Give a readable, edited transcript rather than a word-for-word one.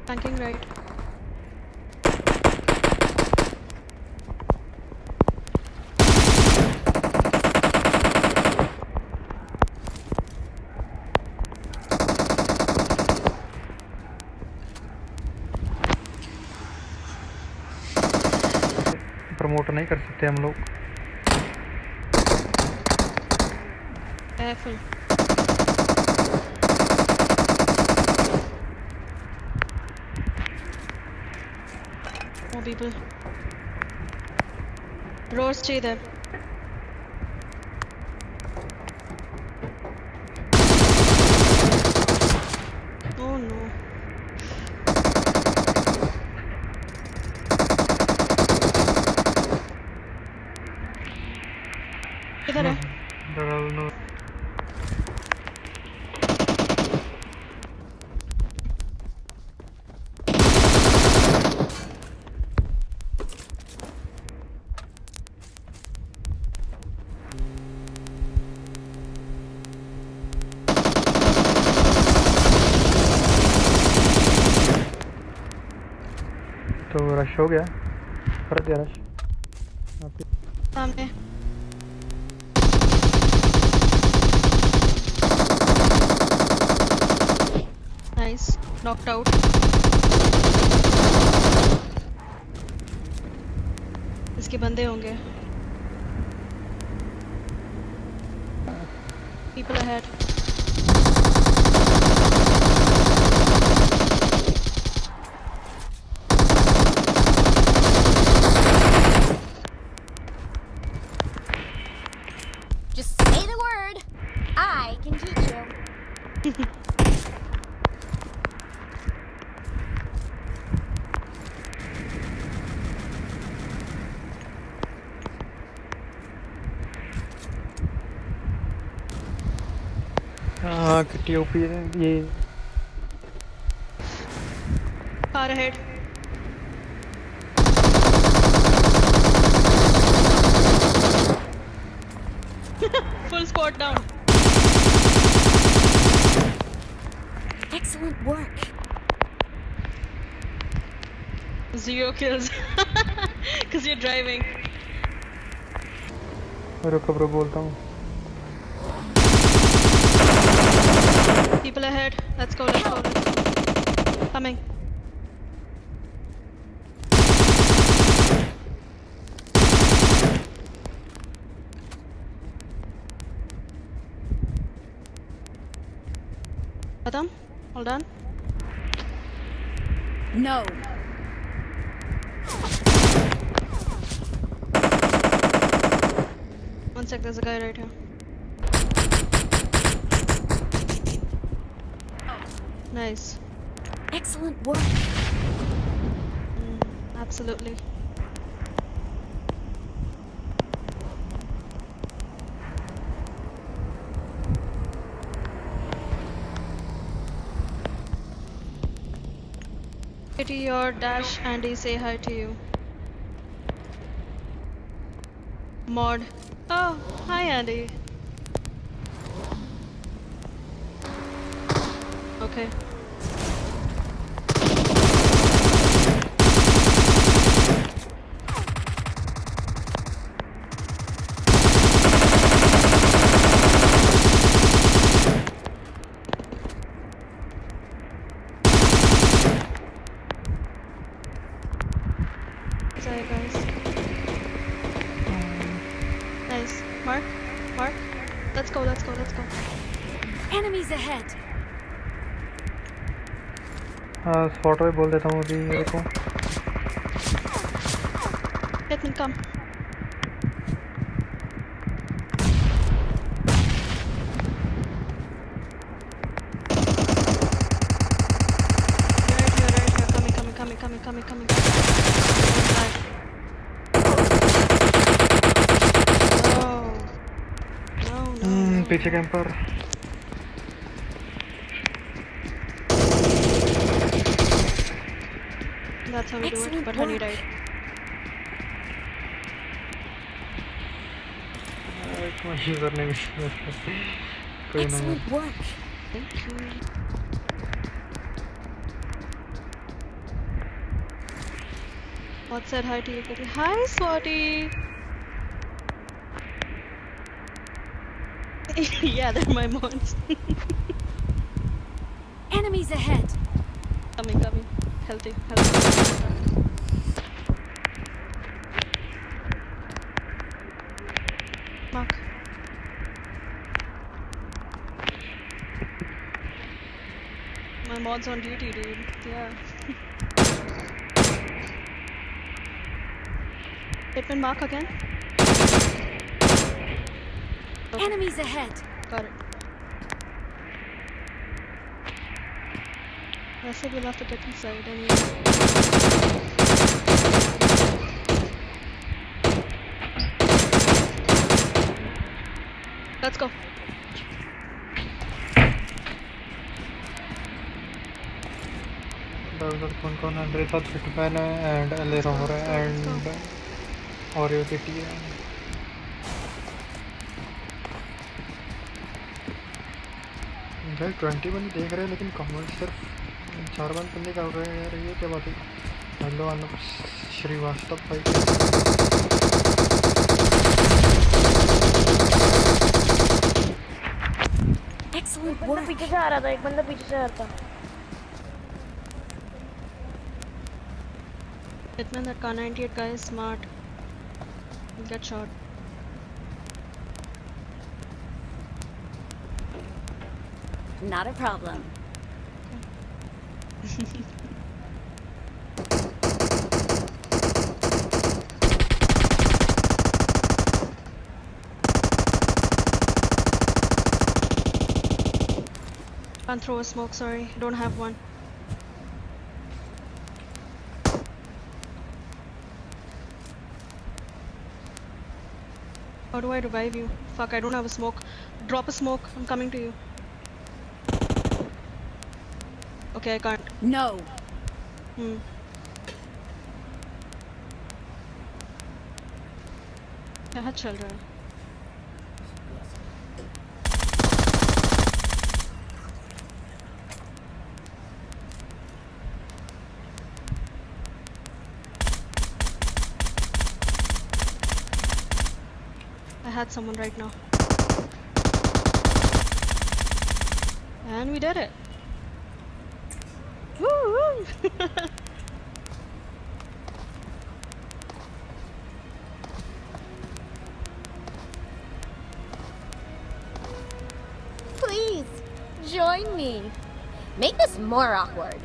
Tanking right. Promote नहीं कर सकते हम लोग। Careful. More people. Roar, stay there. Oh no. किधर है? तो रश हो गया, कर दिया रश। सामने। Nice. Knocked out. इसके बंदे होंगे। People ahead. Just say the word. I can teach you. हाँ कितनी ओपी है ये। Far ahead. Full squad down. Excellent work. 0 kills. Cause you're driving. रुको ब्रो बोलता हूँ। People ahead. Let's go, let's go, let's go. Coming. Adam, hold on. No. One sec, there's a guy right here. Nice. Excellent work. Absolutely. Kitty or Dash, Andy, say hi to you. Mod. Oh, hi Andy. Okay. Sorry guys. Nice. Mark. Mark. Let's go, let's go, let's go. Enemies ahead. हाँ spot पे बोल देता हूँ अभी मेरे को। Let me come. You're right here. Coming. Oh. No. पीछे camper. That's how we do it, Excellent but honey work. died. Machine करने में कोई ना। Excellent work. Thank you. What said hi to you, Kitty? Hi, Swati. Yeah, they're my mods. Enemies ahead. Coming. Healthy. Mark. My mod's on duty, dude. Yeah. Hitman mark again. Okay, Enemies ahead. got it. I said we'll have to get inside anyway. Let's go. कौन है मेरे साथ hitman है and एलेरा हो रहा है and ओरियोकिटी है भाई 20 बंदे देख रहे हैं लेकिन कमेंट सिर्फ 4 बंदे कर रहे हैं यार ये क्या बात है हेलो अनुप श्रीवास्तव भाई Excellent बंदा work. पीछे से आ रहा था एक बंदा पीछे से आ रहा था Hitman, that K98 guy is smart. He'll get shot. Not a problem. Can't throw a smoke, sorry. Don't have one. How do I revive you? Fuck, I don't have a smoke. Drop a smoke. I'm coming to you. Okay, I can't. No. क्या चल रहा है? I had someone right now. And we did it. Woo! Please, join me. Make this more awkward.